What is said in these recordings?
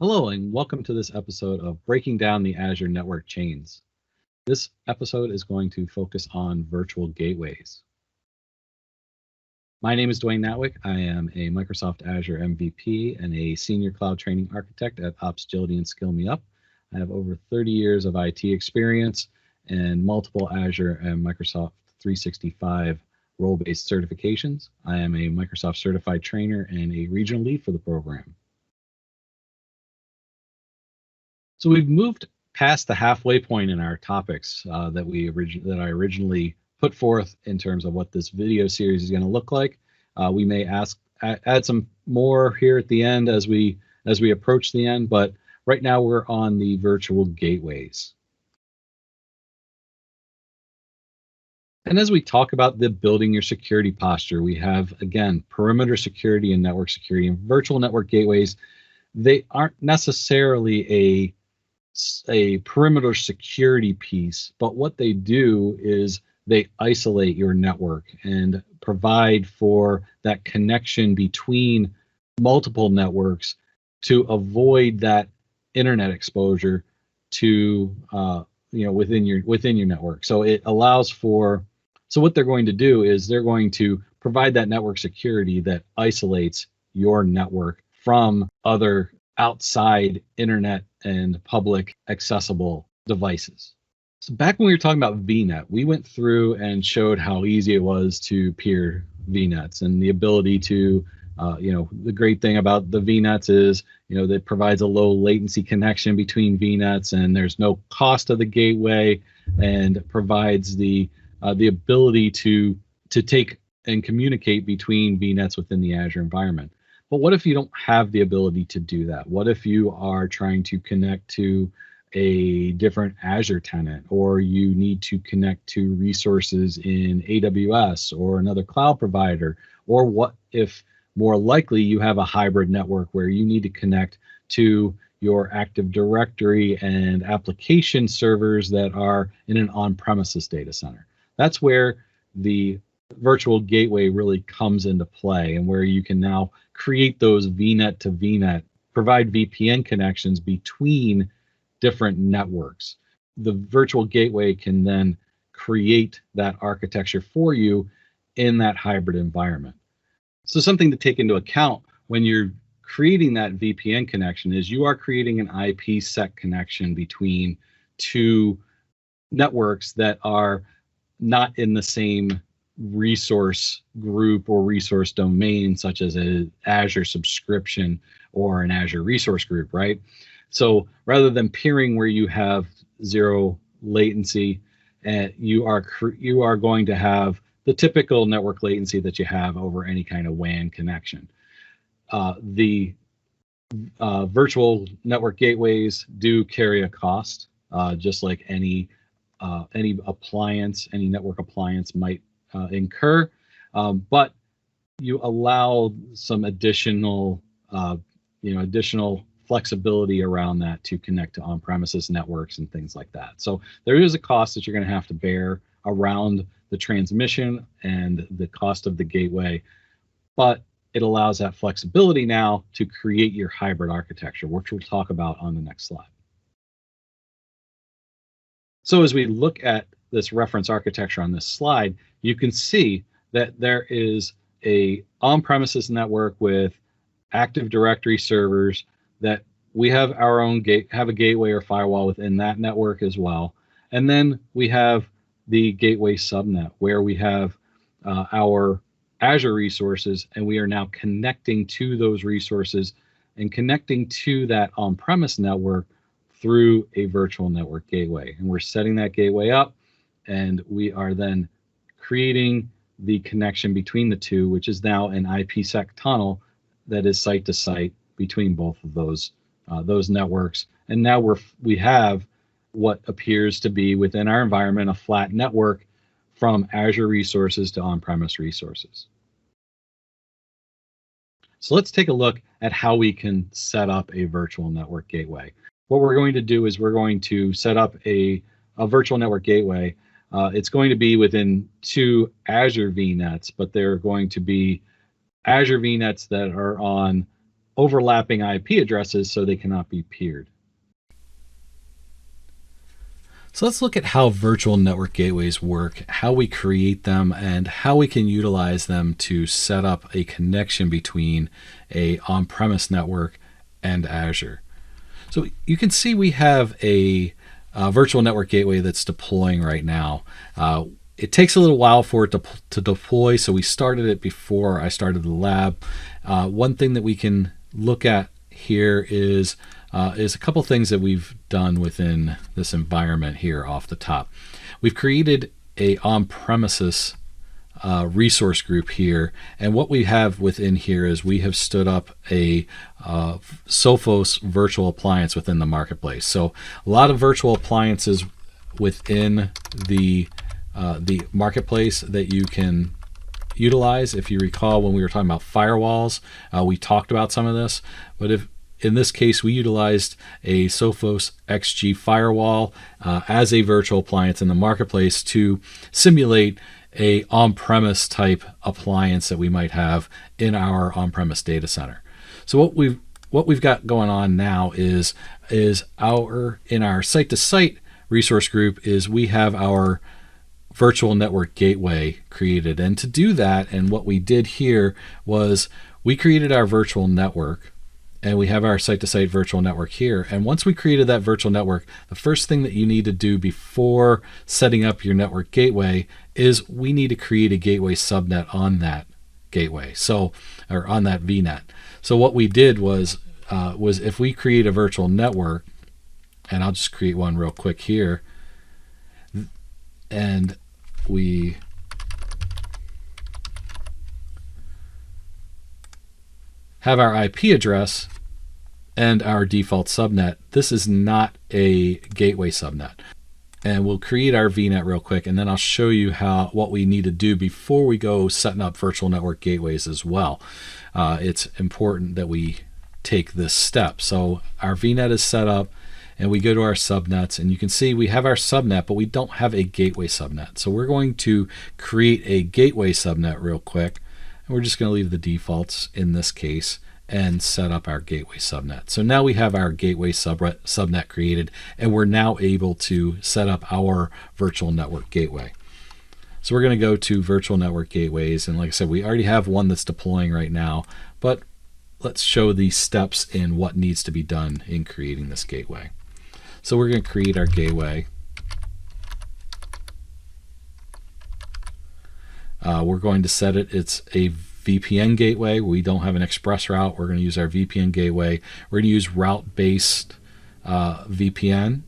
Hello, and welcome to this episode of Breaking Down the Azure Network Chains. This episode is going to focus on virtual gateways. My name is Dwayne Natwick. I am a Microsoft Azure MVP and a Senior Cloud Training Architect at OpsAgility and Skill Me Up. I have over 30 years of IT experience and multiple Azure and Microsoft 365 role-based certifications. I am a Microsoft Certified Trainer and a Regional Lead for the program. So we've moved past the halfway point in our topics that I originally put forth in terms of what this video series is going to look like. We may add some more here at the end as we approach the end, but right now we're on the virtual gateways. And as we talk about the building your security posture, we have, again, perimeter security and network security. And virtual network gateways, they aren't necessarily a perimeter security piece, but what they do is they isolate your network and provide for that connection between multiple networks to avoid that internet exposure to within your network. So it allows for, so what they're going to do is they're going to provide that network security that isolates your network from other outside internet and public accessible devices. So back when we were talking about VNet, we went through and showed how easy it was to peer VNets and the ability to, the great thing about the VNets is, that it provides a low latency connection between VNets and there's no cost of the gateway and provides the ability to take and communicate between VNets within the Azure environment. But what if you don't have the ability to do that? What if you are trying to connect to a different Azure tenant, or you need to connect to resources in AWS or another cloud provider? Or what if more likely you have a hybrid network where you need to connect to your Active Directory and application servers that are in an on-premises data center? That's where the virtual gateway really comes into play, and where you can now create those VNet to VNet, provide VPN connections between different networks. The virtual gateway can then create that architecture for you in that hybrid environment. So something to take into account when you're creating that VPN connection is you are creating an IPsec connection between two networks that are not in the same resource group or resource domain, such as an Azure subscription or an Azure resource group, right? So rather than peering where you have zero latency, you are going to have the typical network latency that you have over any kind of WAN connection. The virtual network gateways do carry a cost, just like any appliance, any network appliance might incur, but you allow some additional flexibility around that to connect to on-premises networks and things like that. So there is a cost that you're going to have to bear around the transmission and the cost of the gateway, but it allows that flexibility now to create your hybrid architecture, which we'll talk about on the next slide. So as we look at this reference architecture on this slide, you can see that there is a on-premises network with Active Directory servers that we have our own have a gateway or firewall within that network as well. And then we have the gateway subnet where we have our Azure resources, and we are now connecting to those resources and connecting to that on-premise network through a virtual network gateway. And we're setting that gateway up, and we are then creating the connection between the two, which is now an IPsec tunnel that is site to site between both of those networks. And now we have what appears to be within our environment a flat network from Azure resources to on-premise resources. So let's take a look at how we can set up a virtual network gateway. What we're going to do is we're going to set up a virtual network gateway. It's going to be within two Azure VNets, but they're going to be Azure VNets that are on overlapping IP addresses so they cannot be peered. So let's look at how virtual network gateways work, how we create them, and how we can utilize them to set up a connection between a on-premise network and Azure. So you can see we have a virtual network gateway that's deploying right now. It takes a little while for it to deploy, so we started it before I started the lab. One thing that we can look at here is a couple things that we've done within this environment here off the top. We've created a on-premises resource group here, and what we have within here is we have stood up a Sophos virtual appliance within the marketplace. So a lot of virtual appliances within the marketplace that you can utilize. If you recall, when we were talking about firewalls, we talked about some of this, but if in this case, we utilized a Sophos XG firewall as a virtual appliance in the marketplace to simulate a on-premise type appliance that we might have in our on-premise data center. So what we've got going on now is in our site-to-site resource group is we have our virtual network gateway created. And to do that, and what we did here was we created our virtual network, and we have our site-to-site virtual network here. And once we created that virtual network, the first thing that you need to do before setting up your network gateway is we need to create a gateway subnet on that gateway, or on that VNet. So what we did was if we create a virtual network, and I'll just create one real quick here, and we have our IP address and our default subnet. This is not a gateway subnet. And we'll create our VNet real quick, and then I'll show you what we need to do before we go setting up virtual network gateways as well. It's important that we take this step. So our VNet is set up, and we go to our subnets, and you can see we have our subnet, but we don't have a gateway subnet. So we're going to create a gateway subnet real quick. We're just going to leave the defaults in this case and set up our gateway subnet. So now we have our gateway subnet created, and we're now able to set up our virtual network gateway. So we're going to go to virtual network gateways, and like I said, we already have one that's deploying right now, but let's show the steps in what needs to be done in creating this gateway. So we're going to create our gateway. We're going to set it, it's a VPN gateway. We don't have an express route. We're going to use our VPN gateway. We're going to use route-based VPN,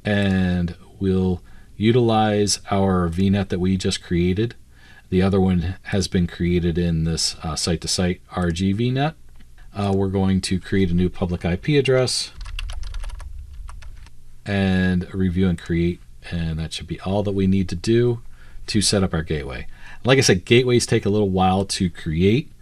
and we'll utilize our VNet that we just created. The other one has been created in this site-to-site RG VNet. We're going to create a new public IP address and review and create, and that should be all that we need to do to set up our gateway. Like I said, gateways take a little while to create,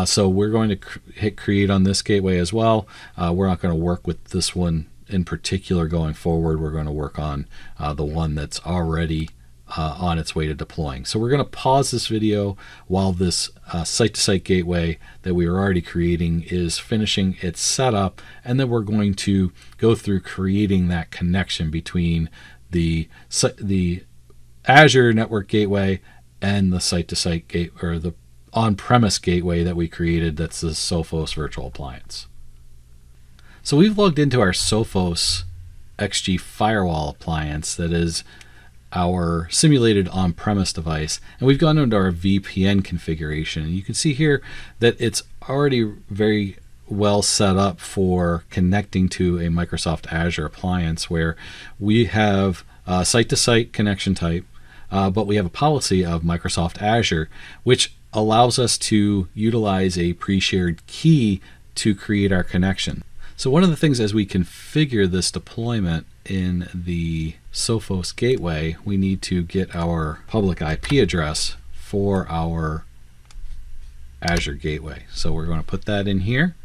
so we're going to hit create on this gateway as well. We're not going to work with this one in particular going forward. We're going to work on the one that's already on its way to deploying. So we're going to pause this video while this site-to-site gateway that we were already creating is finishing its setup, and then we're going to go through creating that connection between the Azure network gateway and the site-to-site gate, or the on-premise gateway that we created, that's the Sophos virtual appliance. So we've logged into our Sophos XG firewall appliance, that is our simulated on-premise device, and we've gone into our VPN configuration. And you can see here that it's already very well set up for connecting to a Microsoft Azure appliance, where we have a site-to-site connection type, but we have a policy of Microsoft Azure, which allows us to utilize a pre-shared key to create our connection. So one of the things, as we configure this deployment in the Sophos gateway, we need to get our public IP address for our Azure gateway. So we're going to put that in here.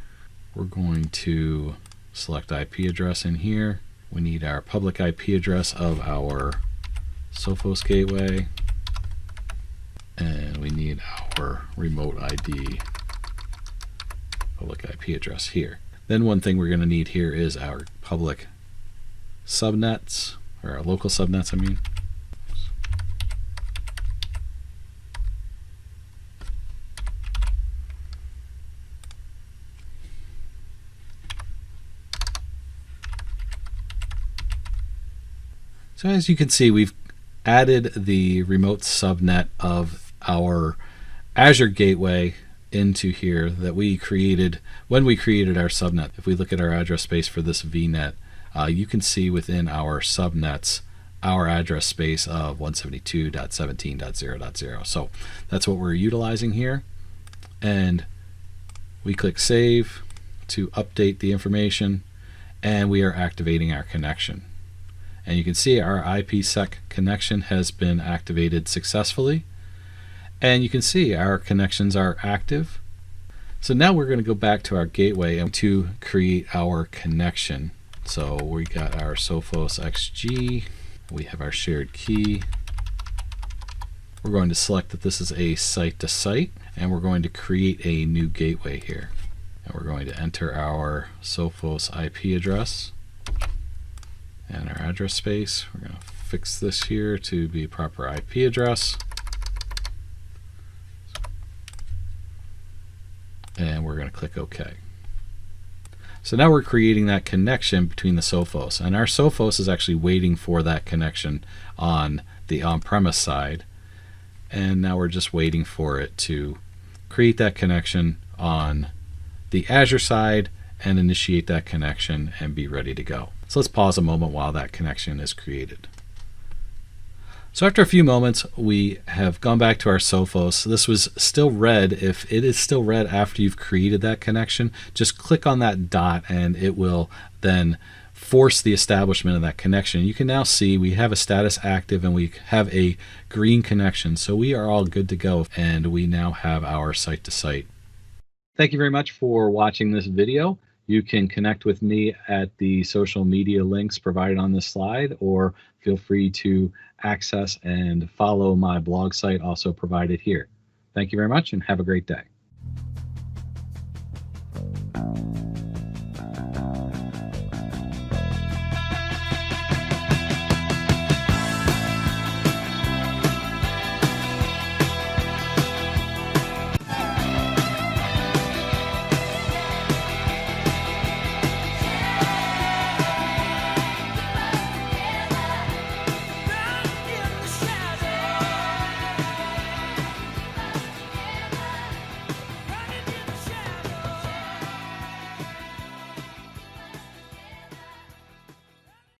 We're going to select IP address in here. We need our public IP address of our Sophos gateway, and we need our remote ID public IP address here. Then one thing we're going to need here is our public subnets, or our local subnets, I mean. So as you can see, we've added the remote subnet of our Azure gateway into here that we created when we created our subnet. If we look at our address space for this VNet, you can see within our subnets our address space of 172.17.0.0. So that's what we're utilizing here. And we click Save to update the information, and we are activating our connection. And you can see our IPsec connection has been activated successfully. And you can see our connections are active. So now we're going to go back to our gateway and to create our connection. So we got our Sophos XG. We have our shared key. We're going to select that this is a site-to-site, and we're going to create a new gateway here. And we're going to enter our Sophos IP address and our address space. We're going to fix this here to be proper IP address. And we're going to click OK. So now we're creating that connection between the Sophos, and our Sophos is actually waiting for that connection on the on-premise side, and now we're just waiting for it to create that connection on the Azure side and initiate that connection and be ready to go. So let's pause a moment while that connection is created. So after a few moments, we have gone back to our Sophos. This was still red. If it is still red after you've created that connection, just click on that dot and it will then force the establishment of that connection. You can now see we have a status active and we have a green connection. So we are all good to go, and we now have our site-to-site. Thank you very much for watching this video. You can connect with me at the social media links provided on this slide, or feel free to access and follow my blog site also provided here. Thank you very much and have a great day.